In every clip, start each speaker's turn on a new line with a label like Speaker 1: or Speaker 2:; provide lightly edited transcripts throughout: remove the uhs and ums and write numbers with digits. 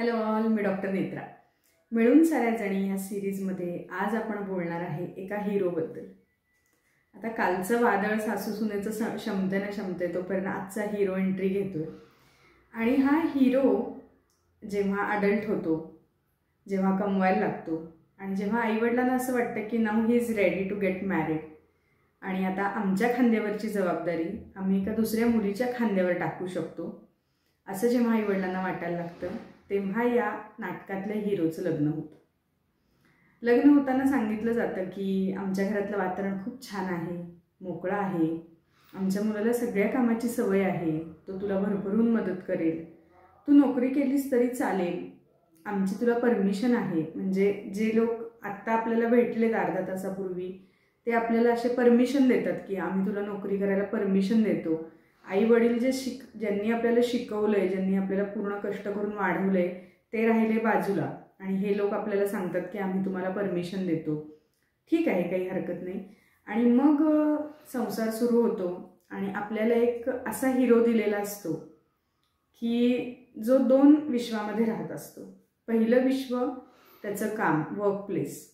Speaker 1: Hello all, मी doctor Netra. मिळून साऱ्या जणी या सिरीजमध्ये आज आपण बोलणार आहे एका हिरोबद्दल. आता कालचं वादळ सासू सुनेचं क्षमते तोपर्यंत आजचा हिरो एंट्री घेतोय. आणि हा हिरो जेव्हा अडल्ट होतो, जेव्हा कमवायला लागतो आणि जेव्हा आईवडिलांना असं वाटतं की now he is ready to get married आणि आता आमच्या खांद्यावरची जबाबदारी आम्ही एका दुसऱ्या मुलीच्या खांद्यावर टाकू शकतो, असं जेव्हा आईवडिलांना वाटायला लागतं तेव्हा या नाटकातल्या हिरोचं लग्न होतं. लग्न होताना सांगितलं जातं की आमच्या घरातलं वातावरण खूप छान आहे, मोकळं आहे, आमच्या मुलाला सगळ्या कामाची सवय आहे, तो तुला भरभरून मदत करेल, तू नोकरी केलीस तरी चालेल, आमची तुला परमिशन आहे. म्हणजे जे लोक आत्ता आपल्याला भेटलेत अर्धा तासापूर्वी ते आपल्याला असे परमिशन देतात की आम्ही तुला नोकरी करायला परमिशन देतो. आई वडील ज्यांनी आपल्याला शिकवलंय, ज्यांनी आपल्याला पूर्ण कष्ट करून वाढवलंय ते राहिले बाजूला आणि हे लोक आपल्याला सांगतात की आम्ही तुम्हाला परमिशन देतो. ठीक आहे, काही हरकत नाही. आणि मग संसार सुरू होतो आणि आपल्याला एक असा हिरो दिलेला असतो की जो दोन विश्वामध्ये राहत असतो. पहिलं विश्व त्याचं काम, वर्क प्लेस,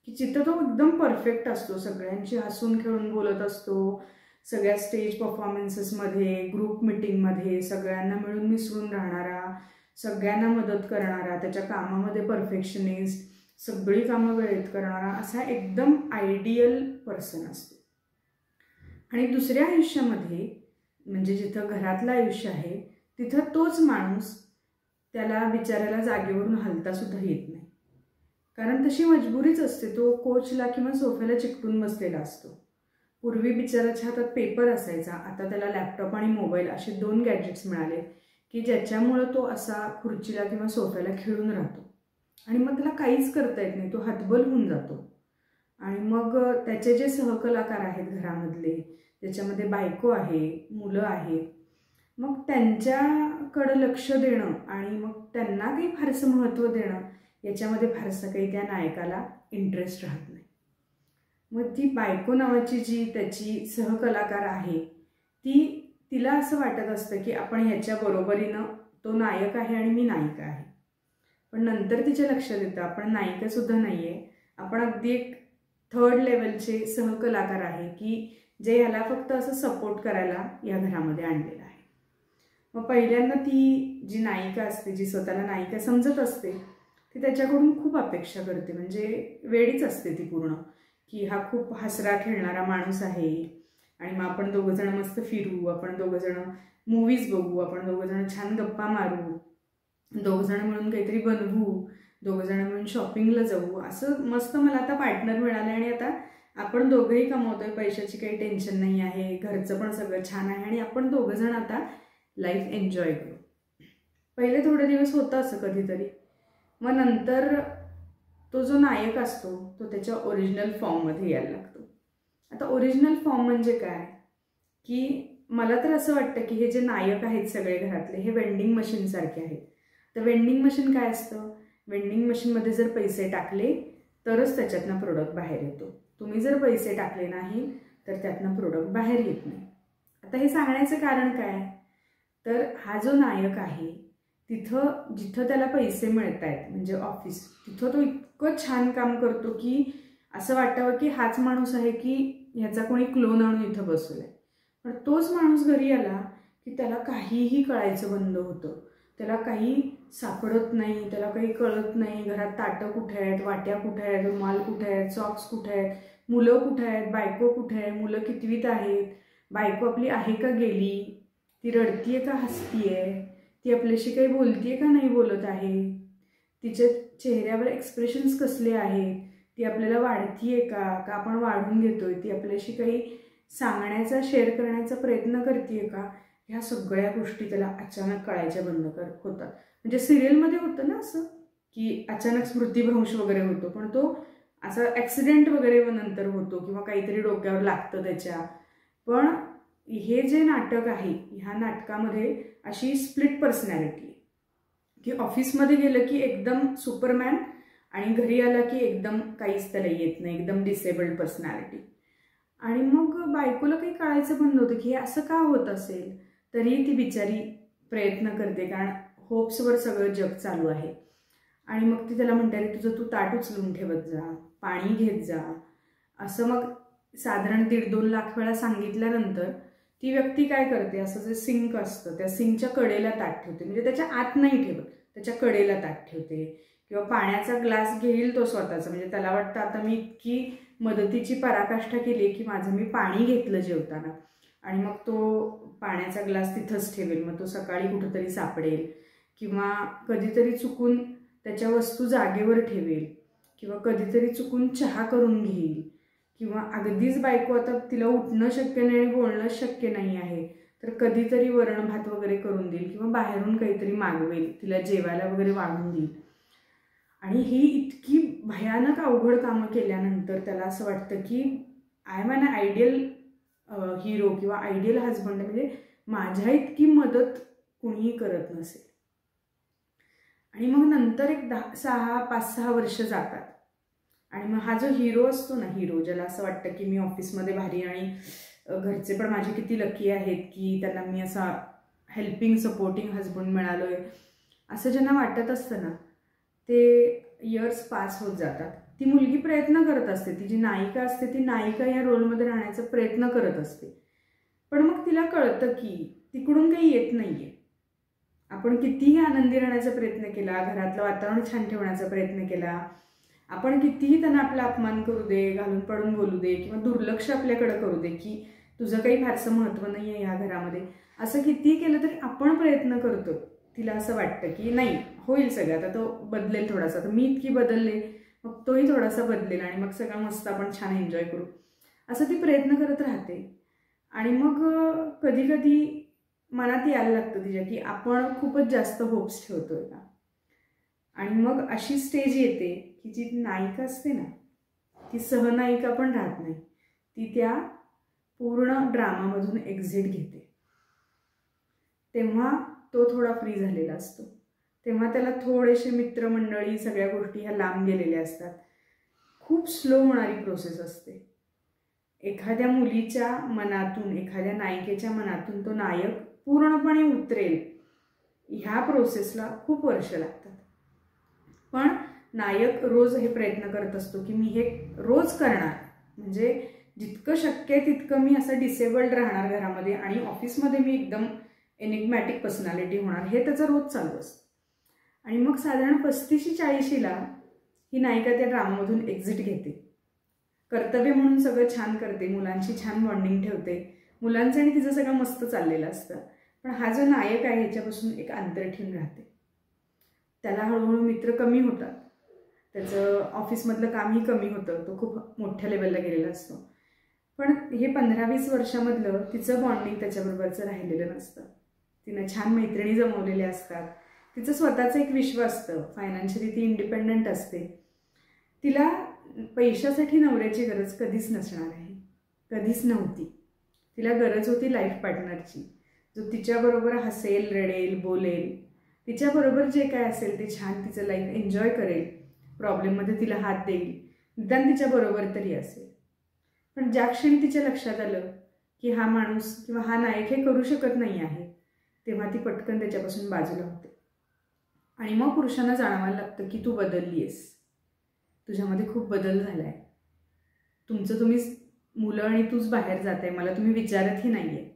Speaker 1: की जिथं तो एकदम परफेक्ट असतो, सगळ्यांशी हसून खेळून बोलत असतो, सगळ्या स्टेज परफॉर्मन्सेसमध्ये, ग्रुप मिटिंगमध्ये सगळ्यांना मिळून मिसळून राहणारा, सगळ्यांना मदत करणारा, त्याच्या कामामध्ये परफेक्शनिस्ट, सगळी कामं वेळेत करणारा, असा एकदम आयडियल पर्सन असतो. आणि दुसऱ्या आयुष्यामध्ये म्हणजे जिथं घरातलं आयुष्य आहे तिथं तोच माणूस, त्याला बिचाऱ्याला जागेवरून हलतासुद्धा येत नाही, कारण तशी मजबुरीच असते. तो कोचला किंवा सोफ्याला चिकटून बसलेला असतो. पूर्वी बिचाराच्या हातात पेपर असायचा, आता त्याला लॅपटॉप आणि मोबाईल असे 2 गॅजेट्स मिळाले की ज्याच्यामुळं तो असा खुर्चीला किंवा सोफ्याला खिळून राहतो आणि मग त्याला काहीच करता येत नाही, तो हतबल होऊन जातो. आणि मग त्याचे जे सहकलाकार आहेत घरामधले, ज्याच्यामध्ये बायको आहे, मुलं आहेत, मग त्यांच्याकडं लक्ष देणं आणि मग त्यांना काही फारसं महत्त्व देणं याच्यामध्ये फारसं काही त्या नायकाला इंटरेस्ट राहत नाही. मग ती बायको नावाची जी त्याची सहकलाकार आहे तिला असं वाटत असतं की आपण ह्याच्या बरोबरीनं तो नायक आहे आणि मी नायिका आहे. पण नंतर तिच्या लक्षात येतं आपण नायिकासुद्धा नाही आहे, आपण अगदी एक 3rd लेवलचे सहकलाकार आहे की जे ह्याला फक्त असं सपोर्ट करायला या घरामध्ये आणलेलं आहे. मग पहिल्यांदा ती जी नायिका असते, जी स्वतःला नायिका समजत असते, ती त्याच्याकडून खूप अपेक्षा करते. म्हणजे वेळीच असते ती पूर्ण, की हा खूप हसरा खेळणारा माणूस आहे आणि मग आपण दोघंजण मस्त फिरू, आपण दोघंजण मूवीज बघू, आपण दोघंजण छान गप्पा मारू, दोघंजण मिळून काहीतरी बनवू, दोघंजण मिळून शॉपिंगला जाऊ, असं मस्त मला आता पार्टनर मिळालं आणि आता आपण दोघंही कमवतोय, पैशाची काही टेन्शन नाही आहे, घरचं पण सगळं छान आहे आणि आपण दोघंजण आता लाईफ एन्जॉय करू. पहिले थोडे दिवस होतं असं कधीतरी, मग नंतर तो जो नायक असतो तो त्याच्या ओरिजिनल फॉर्ममध्ये यायला लागतो. आता ओरिजिनल फॉर्म म्हणजे काय, की मला तर असं वाटतं की हे जे नायक आहेत सगळे घरातले हे वेंडिंग मशीनसारखे आहेत. तर वेंडिंग मशीन काय असतं, वेंडिंग मशीनमध्ये जर पैसे टाकले तरच त्याच्यातनं प्रोडक्ट बाहेर येतो. तुम्ही जर पैसे टाकले नाही तर त्यातनं प्रोडक्ट बाहेर येत नाही. आता हे सांगण्याचं कारण काय, तर हा जो नायक आहे जिथं त्याला पैसे मिळत आहेत म्हणजे ऑफिस, तिथं तो इतकं छान काम करतो की असं वाटावं की हाच माणूस आहे की ह्याचा कोणी क्लोन आणून इथं बसवलाय. पण तोच माणूस घरी आला की त्याला काहीही कळायचं बंद होतं, त्याला काही सापडत नाही, त्याला काही कळत नाही. घरात ताटं कुठे आहेत, वाट्या कुठे आहेत, रुमाल कुठे आहेत, सॉक्स कुठे आहेत, मुलं कुठे आहेत, बायको कुठे आहे, मुलं कितवीत आहेत, बायको आपली आहे का गेली, ती रडतीये का हसतीये, ती आपल्याशी काही बोलतीये का नाही बोलत आहे, तिच्या चेहऱ्यावर एक्सप्रेशन्स कसले आहेत, ती आपल्याला वाढतीये का आपण वाढून घेतोय, ती आपल्याशी काही सांगण्याचा, शेअर करण्याचा प्रयत्न करतीये का, ह्या सगळ्या गोष्टी त्याला अचानक कळायच्या बंद होतात. म्हणजे सिरियलमध्ये होतं ना असं की अचानक स्मृतिभ्रंश वगैरे होतो, पण तो असा ॲक्सिडेंट वगैरे नंतर होतो किंवा काहीतरी डोक्यावर लागतं त्याच्या. पण हे जे नाटक आहे ह्या नाटकामध्ये अशी स्प्लिट पर्सनॅलिटी आहे की ऑफिसमध्ये गेलं की एकदम सुपरमॅन आणि घरी आला की एकदम काहीच त्याला येत नाही, एकदम डिसेबल्ड पर्सनॅलिटी. आणि मग बायकोला काही कळायचं बंद होतं की हे असं का होत असेल, तरी ती बिचारी प्रयत्न करते, कारण होप्सवर सगळं जग चालू आहे. आणि मग ती त्याला म्हणते, अरे तुझं तू ताट उचलून ठेवत जा, पाणी घेत जा. असं मग साधारण 1.5-2 लाख वेळा सांगितल्यानंतर ती व्यक्ती काय करते, असं जे सिंक असतं त्या सिंकच्या कडेला ताट ठेवते. म्हणजे त्याच्या आत नाही ठेवत, त्याच्या कडेला ताट ठेवते. किंवा पाण्याचा ग्लास घेईल तो स्वतःचा, म्हणजे त्याला वाटतं आता मी इतकी मदतीची पराकाष्ठा केली की माझं मी पाणी घेतलं जेवताना, आणि मग तो पाण्याचा ग्लास तिथंच ठेवेल. मग तो सकाळी कुठंतरी सापडेल, किंवा कधीतरी चुकून त्याच्या वस्तू जागेवर ठेवेल, किंवा कधीतरी चुकून चहा करून घेईल, किंवा अगदीच बायको आता तिला उठणं शक्य नाही आणि बोलणं शक्य नाही आहे तर कधीतरी वरण भात वगैरे करून देईल, किंवा बाहेरून काहीतरी मागवेल, तिला जेवायला वगैरे वाढून देईल. आणि ही इतकी भयानक अवघड कामं केल्यानंतर त्याला असं वाटतं की I am an ideal hero किंवा आयडियल हजबंड, म्हणजे माझ्या इतकी मदत कुणीही करत नसेल. आणि मग नंतर एक 5-6 वर्ष जातात, आणि मग हा जो हिरो असतो ना, हिरो ज्याला असं वाटतं की मी ऑफिसमध्ये भारी आणि घरचे पण माझे किती लकी आहेत की त्यांना मी असा हेल्पिंग सपोर्टिंग हजबंड मिळालो आहे, असं ज्यांना वाटत असतं ना, ते इयर्स पास होत जातात. ती मुलगी प्रयत्न करत असते, ती जी नायिका असते ती नायिका या रोलमध्ये राहण्याचा प्रयत्न करत असते. पण मग तिला कळतं की तिकडून काही येत नाही आहे. आपण कितीही आनंदी राहण्याचा प्रयत्न केला, घरातलं वातावरण छान ठेवण्याचा प्रयत्न केला, आपण कितीही त्यांना आपला अपमान करू दे, घालून पडून बोलू दे, किंवा दुर्लक्ष आपल्याकडे करू दे की तुझं काही फारसं महत्त्व नाही आहे ह्या घरामध्ये, असं कितीही केलं तरी आपण प्रयत्न करतो. तिला असं वाटतं की नाही होईल सगळं, आता तो बदलेल थोडासा, तर मी इतकी बदलले मग तोही थोडासा बदलेल आणि मग सगळं मस्त आपण छान एन्जॉय करू, असं ती प्रयत्न करत राहते. आणि मग कधी कधी मनात यायला लागतं तिच्या की आपण खूपच जास्त होप्स ठेवतोय का. आणि मग अशी स्टेज येते की जी नायिका असते ना, ती सहनायिका पण राहत नाही, ती त्या पूर्ण ड्रामामधून एक्झिट घेते. तेव्हा तो थोडा फ्री झालेला असतो, तेव्हा त्याला थोडेसे मित्रमंडळी सगळ्या गोष्टी ह्या लांब गेलेल्या असतात. खूप स्लो होणारी प्रोसेस असते. एखाद्या मुलीच्या मनातून, एखाद्या नायिकेच्या मनातून तो नायक पूर्णपणे उतरेल ह्या प्रोसेसला खूप वर्ष लागतात. पण नायक रोज हे प्रयत्न करत असतो की मी हे रोज करणार, म्हणजे जितकं शक्य आहे तितकं मी असं डिसेबल्ड राहणार घरामध्ये, आणि ऑफिसमध्ये मी एकदम एनिग्मॅटिक पर्सनॅलिटी होणार, हे त्याचं रोज चालू असतं. आणि मग साधारण 35-40ला ही नायिका त्या ड्रामामधून एक्झिट घेते. कर्तव्य म्हणून सगळं छान करते, मुलांशी छान बॉन्डिंग ठेवते, मुलांचं आणि तिचं सगळं मस्त चाललेलं असतं. पण हा जो नायक आहे ह्याच्यापासून एक अंतर ठेवून राहते. त्याला हळूहळू मित्र कमी होतात, त्याचं ऑफिसमधलं कामही कमी होतं, तो खूप मोठ्या लेवलला गेलेला असतो. पण हे 15-20 वर्षामधलं तिचं बॉन्डिंग त्याच्याबरोबरचं राहिलेलं नसतं. तिनं छान मैत्रिणी जमवलेल्या असतात, तिचं स्वतःचं एक विश्व असतं, फायनान्शियली ती इंडिपेंडंट असते. तिला पैशासाठी नवऱ्याची गरज कधीच नसणार आहे, कधीच नव्हती. तिला गरज होती लाईफ पार्टनरची, जो तिच्याबरोबर हसेल, रडेल, बोलेल, तिच्याबरोबर जे काय असेल ते छान तिचं लाईफ एन्जॉय करेल, प्रॉब्लेममध्ये तिला हात देईल, निदान तिच्याबरोबर तरी असेल. पण ज्या क्षणी तिच्या लक्षात आलं की हा माणूस किंवा हा नायक हे करू शकत नाही आहे, तेव्हा ती पटकन त्याच्यापासून बाजूला होते. आणि मग पुरुषांना जाणवायला लागतं की तू बदलली आहेस, तुझ्यामध्ये खूप बदल झाला आहे, तुमचं तुम्हीच मुलं आणि तूच बाहेर जात आहे, मला तुम्ही विचारतही नाही आहे,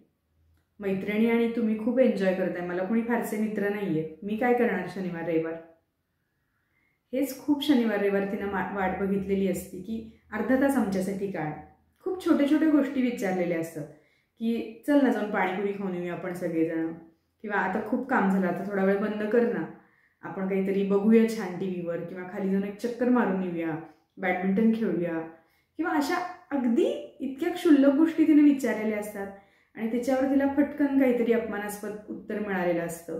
Speaker 1: मैत्रिणी आणि तुम्ही खूप एन्जॉय करताय, मला कोणी फारसे मित्र नाही आहेत, मी काय करणार शनिवार रविवार. हेच खूप शनिवार रविवार तिनं वाट बघितलेली असती की अर्धा तास आमच्यासाठी काढ. खूप छोट्या छोट्या गोष्टी विचारलेल्या असतात की चल ना जाऊन पाणीपुरी खाऊन येऊया आपण सगळेजण, किंवा आता खूप काम झालं, आता थोडा वेळ बंद कर ना, आपण काहीतरी बघूया छान टीव्हीवर, किंवा खाली जाऊन एक चक्कर मारून येऊया, बॅडमिंटन खेळूया, किंवा अशा अगदी इतक्या क्षुल्लक गोष्टी तिने विचारलेल्या असतात. आणि त्याच्यावर तिला फटकन काहीतरी अपमानास्पद उत्तर मिळालेलं असतं.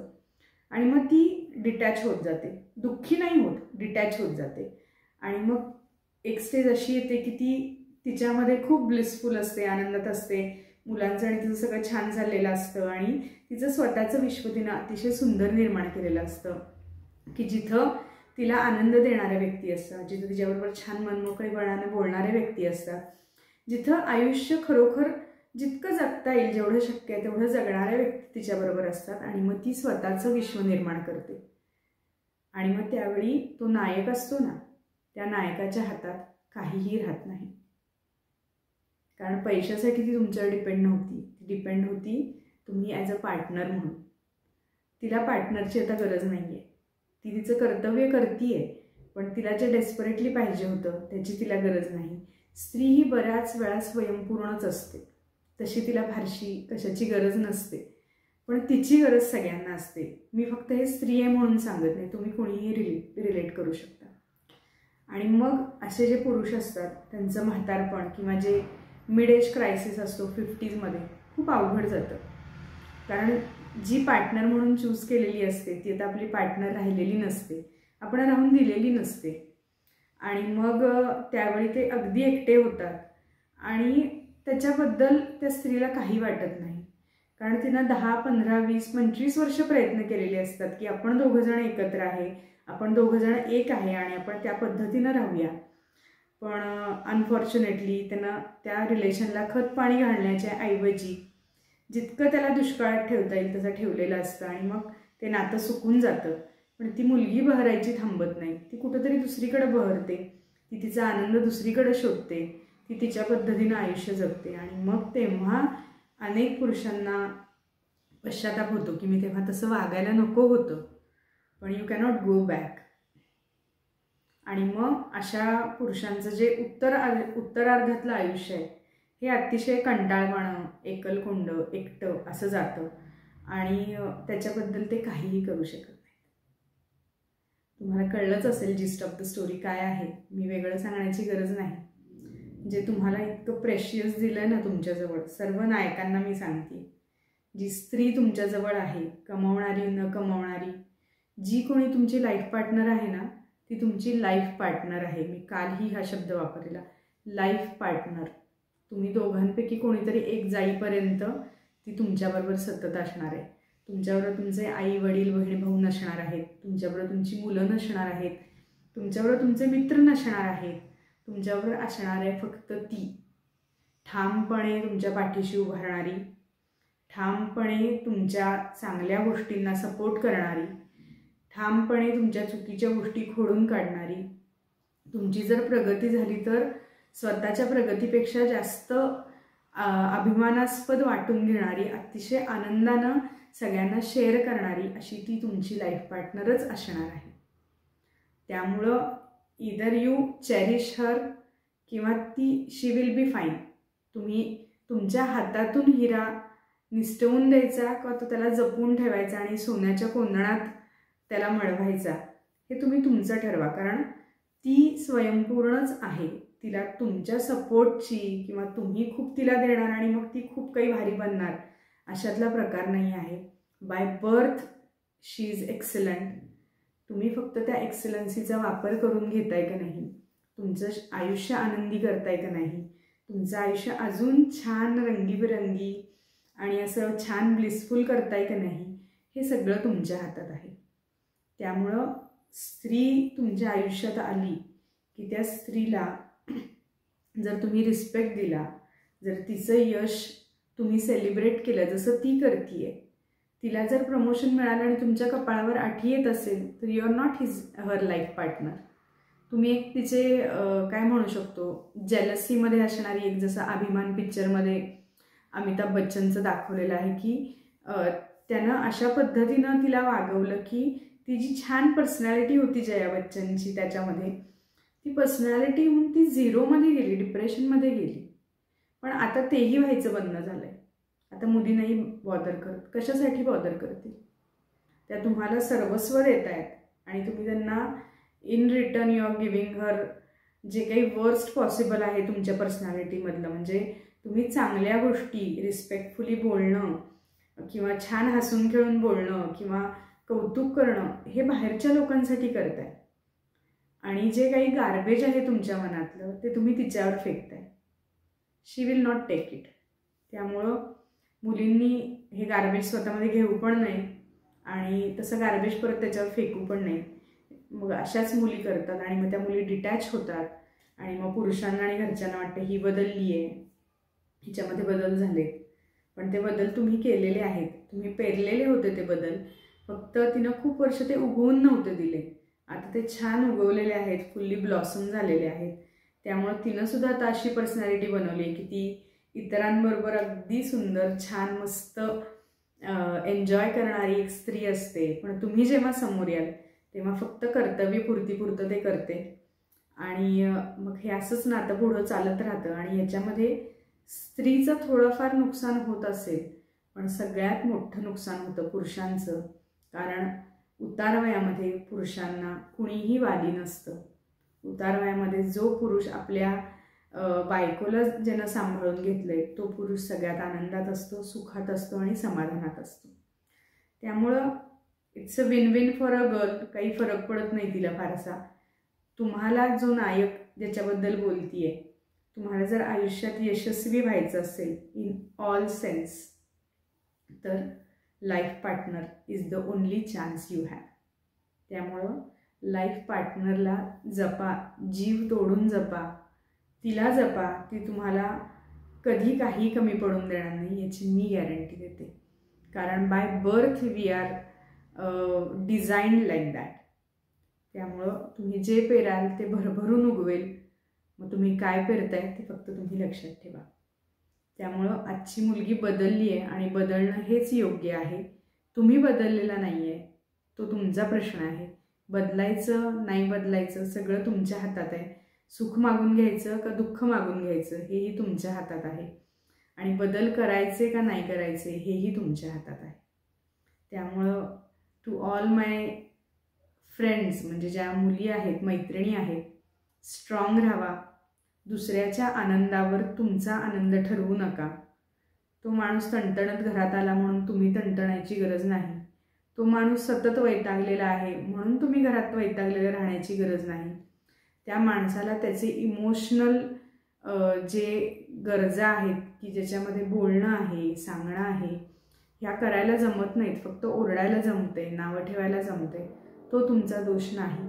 Speaker 1: आणि मग ती डिटॅच होत जाते, दुःखी नाही होत, डिटॅच होत जाते. आणि मग एक स्टेज अशी येते की ती तिच्यामध्ये खूप ब्लिसफुल असते, आनंदात असते, मुलांचं आणि तिचं सगळं छान चाललेलं असतं, आणि तिचं स्वतःचं विश्व तिनं अतिशय सुंदर निर्माण केलेलं असतं की जिथं तिला आनंद देणाऱ्या व्यक्ती असतात, जिथं तिच्याबरोबर छान मनमोकळेपणाने बोलणारे व्यक्ती असतात, जिथं आयुष्य खरोखर जितकं जगता येईल, जेवढं शक्य आहे तेवढं जगणाऱ्या व्यक्ती तिच्याबरोबर असतात आणि मग ती स्वतःचं विश्व निर्माण करते. आणि मग त्यावेळी तो नायक असतो ना, त्या नायकाच्या हातात काहीही राहत नाही. कारण पैशासाठी ती तुमच्यावर डिपेंड नव्हती, ती डिपेंड होती तुम्ही ॲज अ पार्टनर म्हणून. तिला पार्टनरची आता गरज नाही आहे, ती तिचं कर्तव्य करते, पण तिला जे डेस्परेटली पाहिजे होतं त्याची तिला गरज नाही. स्त्री ही बऱ्याच वेळा स्वयंपूर्णच असते, तशी तिला फारशी कशाची गरज नसते, पण तिची गरज सगळ्यांना असते. मी फक्त हे स्त्री आहे म्हणून सांगत नाही, तुम्ही कोणीही रिलेट करू शकता. आणि मग असे जे पुरुष असतात त्यांचं म्हातारपण किंवा जे मिड एज क्रायसिस असतो 50मध्ये खूप अवघड जातं. कारण जी पार्टनर म्हणून चूज केलेली असते ती आता आपली पार्टनर राहिलेली नसते, आपण राहून दिलेली नसते. आणि मग त्यावेळी ते अगदी एकटे होतात आणि त्याच्याबद्दल त्या स्त्रीला काही वाटत नाही. कारण तिनं 10, 15, 20, 25 वर्ष प्रयत्न केलेले असतात की आपण दोघंजण एकत्र आहे, आपण दोघंजण एक आहे आणि आपण त्या पद्धतीनं राहूया. पण अनफॉर्च्युनेटली त्यानं त्या रिलेशनला खत पाणी घालण्याच्या ऐवजी जितकं त्याला दुष्काळात ठेवता येईल तसं ठेवलेलं असतं आणि मग ते नातं सुकून जातं. पण ती मुलगी बहरायची थांबत नाही, ती कुठंतरी दुसरीकडे बहरते, ती तिचा आनंद दुसरीकडे शोधते, ती तिच्या पद्धतीनं आयुष्य जगते. आणि मग तेव्हा अनेक पुरुषांना पश्चाताप होतो की मी तेव्हा तसं वागायला नको होतं, पण यू कॅनॉट गो बॅक. आणि मग अशा पुरुषांचं जे उत्तरार्धातलं आयुष्य आहे हे अतिशय कंटाळवाणं, एकलकोंड, एकटं असं जातं आणि त्याच्याबद्दल ते काहीही करू शकत नाही. तुम्हाला कळलंच असेल जिस्ट ऑफ द स्टोरी काय आहे. मी वेगळं सांगण्याची गरज नाही. जे तुम्हाला इतकं प्रेशियस दिलं आहे ना तुमच्याजवळ, सर्व नायकांना मी सांगते, जी स्त्री तुमच्याजवळ आहे, कमवणारी न कमवणारी, जी कोणी तुमची लाईफ पार्टनर आहे ना ती तुमची लाईफ पार्टनर आहे. मी कालही हा शब्द वापरलेला, लाईफ पार्टनर. तुम्ही दोघांपैकी कोणीतरी एक जाईपर्यंत ती तुमच्याबरोबर सतत असणार आहे. तुमच्याबरोबर तुमचे आई वडील बहीण भाऊ नसणार आहेत, तुमच्याबरोबर तुमची मुलं नसणार आहेत, तुमच्याबरोबर तुमचे मित्र नसणार आहेत. तुमच्याबरोबर असणार आहे फक्त ती ठामपणे तुमच्या पाठीशी उभारणारी, ठामपणे तुमच्या चांगल्या गोष्टींना सपोर्ट करणारी, ठामपणे तुमच्या चुकीच्या गोष्टी खोडून काढणारी, तुमची जर प्रगती झाली तर स्वतःच्या प्रगतीपेक्षा जास्त अभिमानास्पद वाटून घेणारी, अतिशय आनंदानं सगळ्यांना शेअर करणारी अशी ती तुमची लाईफ पार्टनरच असणार आहे. त्यामुळं इदर यू चेरिश हर किंवा शी विल बी फाईन. तुम्ही तुमच्या हातातून हिरा निसटवून द्यायचा किंवा तो त्याला जपून ठेवायचा आणि सोन्याच्या कोंदणात त्याला मळवायचा, हे तुम्ही तुमचं ठरवा. कारण ती स्वयंपूर्णच आहे. तिला तुमच्या सपोर्टची किंवा तुम्ही खूप तिला देणार आणि मग ती खूप काही भारी बनणार अशातला प्रकार नाही आहे. By birth she is excellent. तुम्ही फक्त त्या एक्सलन्सीचा वापर करून घेताय का नाही, तुमचं आयुष्य आनंदी करताय का नाही, तुमचं आयुष्य अजून छान रंगीबिरंगी आणि असं छान ब्लिसफुल करताय का नाही, हे सगळं तुमच्या हातात आहे. त्यामुळं स्त्री तुमच्या आयुष्यात आली की त्या स्त्रीला जर तुम्ही रिस्पेक्ट दिला, जर तिचं यश तुम्ही सेलिब्रेट केलं जसं ती करतीये, तिला जर प्रमोशन मिळालं आणि तुमच्या कपाळावर आठी येत असेल तर you are not her life partner. तुम्ही एक तिचे काय म्हणू शकतो, जेलसीमध्ये असणारी एक, जसं अभिमान पिक्चरमध्ये अमिताभ बच्चनचं दाखवलेलं आहे की त्यानं अशा पद्धतीनं तिला वागवलं की ती जी छान पर्सनॅलिटी होती जया बच्चनची त्याच्यामध्ये, ती पर्सनॅलिटी होऊन ती झिरोमध्ये गेली, डिप्रेशनमध्ये गेली. पण आता तेही व्हायचं बंद झालं आहे. आता मुली नाही बॉदर करत. कशासाठी बॉदर करतील? त्या तुम्हाला सर्वस्व देत आहेत आणि तुम्ही त्यांना in return you are giving her जे काही वर्स्ट पॉसिबल आहे तुमच्या पर्सनॅलिटीमधलं. म्हणजे तुम्ही चांगल्या गोष्टी, रिस्पेक्टफुली बोलणं किंवा छान हसून खेळून बोलणं किंवा कौतुक करणं हे बाहेरच्या लोकांसाठी करताय आणि जे काही गार्बेज आहे तुमच्या मनातलं ते तुम्ही तिच्यावर फेकताय. शी विल नॉट टेक इट. त्यामुळं मुलींनी हे गार्बेज स्वतःमध्ये घेऊ पण नाही आणि तसं गार्बेज परत त्याच्यावर फेकू पण नाही. मग अशाच मुली करतात आणि मग त्या मुली डिटॅच होतात आणि मग पुरुषांना आणि घरच्यांना वाटतं ही बदलली आहे. हिच्यामध्ये बदल झाले, पण ते बदल तुम्ही केलेले आहेत, तुम्ही पेरलेले होते ते बदल, फक्त तिनं खूप वर्ष ते उगवून नव्हते दिले. आता ते छान उगवलेले आहेत, फुल्ली ब्लॉसम झालेले आहेत. त्यामुळे तिनं सुद्धा आता अशी पर्सनॅलिटी बनवली की ती इतरांबरोबर अगदी सुंदर छान मस्त एन्जॉय करणारी एक स्त्री असते. पण तुम्ही जेव्हा समोर याल तेव्हा फक्त कर्तव्यपूर्तीपुरतं ते करते आणि मग हे असंच नातं पुढं चालत राहतं. आणि याच्यामध्ये स्त्रीचं थोडंफार नुकसान होत असेल, पण सगळ्यात मोठं नुकसान होतं पुरुषांचं. कारण उतार वयामध्ये पुरुषांना कुणीही वाली नसतं. उतार वयामध्ये जो पुरुष आपल्या बायकोला ज्यानं सांभाळून घेतलंय तो पुरुष सगळ्यात आनंदात असतो, सुखात असतो आणि समाधानात असतो. त्यामुळं it's a win win for a girl. काही फरक पडत नाही तिला फारसा. तुम्हाला जो नायक ज्याच्याबद्दल बोलतीये, तुम्हाला जर आयुष्यात यशस्वी व्हायचं असेल इन ऑल सेन्स, तर life partner is the only chance you have. त्यामुळं लाईफ पार्टनरला जपा, जीव तोडून जपा, तिला जपा. ती तुम्हाला कधी काही कमी पडून देणार नाही याची मी गॅरंटी देते. कारण by birth we are designed like that. त्यामुळं तुम्ही जे पेराल ते भरभरून उगवेल. मग तुम्ही काय पेरताय ते फक्त तुम्ही लक्षात ठेवा. त्यामुळं आजची मुलगी बदलली आहे आणि बदलणं हेच योग्य आहे. तुम्ही बदललेला नाही आहे, तो तुमचा प्रश्न आहे. बदलायचं नाही बदलायचं सगळं तुमच्या हातात आहे. सुख मागून घ्यायचं का दुःख मागून घ्यायचं हेही तुमच्या हातात आहे. आणि बदल करायचे का नाही करायचे हेही तुमच्या हातात आहे. त्यामुळं टू ऑल माय फ्रेंड्स, म्हणजे ज्या मुली आहेत, मैत्रिणी आहेत, स्ट्रॉंग राहावा. दुसऱ्याच्या आनंदावर तुमचा आनंद ठरवू नका. तो माणूस तणतणत घरात आला म्हणून तुम्ही तणतणायची गरज नाही. तो माणूस सतत वैतागलेला आहे म्हणून तुम्ही घरात वैतागलेलं राहण्याची गरज नाही. त्या माणसाला त्याचे इमोशनल जे गरजा आहेत की ज्याच्यामध्ये बोलणं आहे, सांगणं आहे, ह्या करायला जमत नाहीत. फक्त ओरडायला जमते, नावं ठेवायला जमते. तो तुमचा दोष नाही.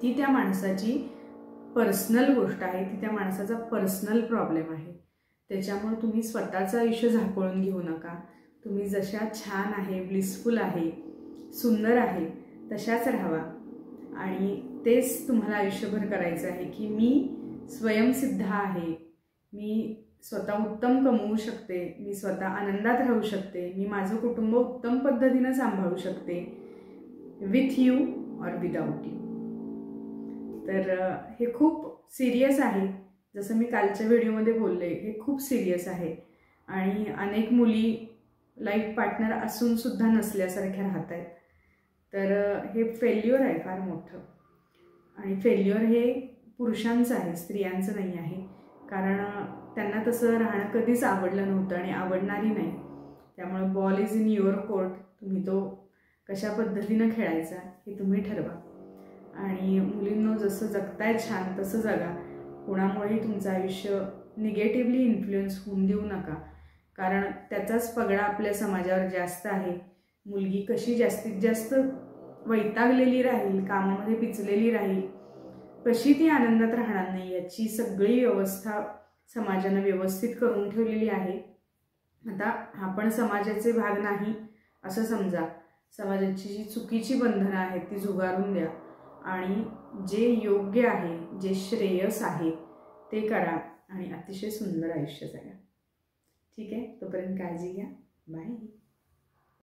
Speaker 1: ती त्या माणसाची पर्सनल गोष्ट आहे, ती त्या माणसाचा पर्सनल प्रॉब्लेम आहे. त्याच्यामुळे तुम्ही स्वतःचं आयुष्य झाकोळून घेऊ नका. तुम्ही जशा छान आहे, ब्लिसफुल आहे, सुंदर आहे तशाच राहावा. आणि तेच तुम्हाला आयुष्यभर करायचं आहे की मी स्वयंसिद्ध आहे, मी स्वतः उत्तम कमवू शकते, मी स्वतः आनंदात राहू शकते, मी माझं कुटुंब उत्तम पद्धतीनं सांभाळू शकते, with you or without you. तर हे खूप सिरियस आहे. जसं मी कालच्या व्हिडिओमध्ये बोलले, हे खूप सिरियस आहे. आणि अनेक मुली लाईफ पार्टनर असूनसुद्धा नसल्यासारख्या राहत आहेत. तर हे फेल्युअर आहे फार मोठं. आणि फेल्युअर हे पुरुषांचं आहे, स्त्रियांचं नाही आहे. कारण त्यांना तसं राहणं कधीच आवडलं नव्हतं आणि आवडणारही नाही. त्यामुळे ball is in your court. तुम्ही तो कशा पद्धतीनं खेळायचा हे तुम्ही ठरवा. आणि मुलींनो, जसं जगताय छान तसं जगा. कोणामुळेही तुमचं आयुष्य निगेटिव्हली इन्फ्लुएन्स होऊन देऊ नका. कारण त्याचाच पगडा आपल्या समाजावर जास्त आहे. मुलगी कशी जास्तीत जास्त वैतागलेली राहील, कामामध्ये पिचलेली राहील, कशी ती आनंदात राहणार नाही याची सगळी व्यवस्था समाजानं व्यवस्थित करून ठेवलेली आहे. आता आपण समाजाचे भाग नाही असं समजा. समाजाची जी चुकीची बंधनं आहेत ती झुगारून द्या आणि जे योग्य आहे, जे श्रेयस आहे ते करा आणि अतिशय सुंदर आयुष्य जगा. ठीक आहे, तोपर्यंत काळजी घ्या. बाय.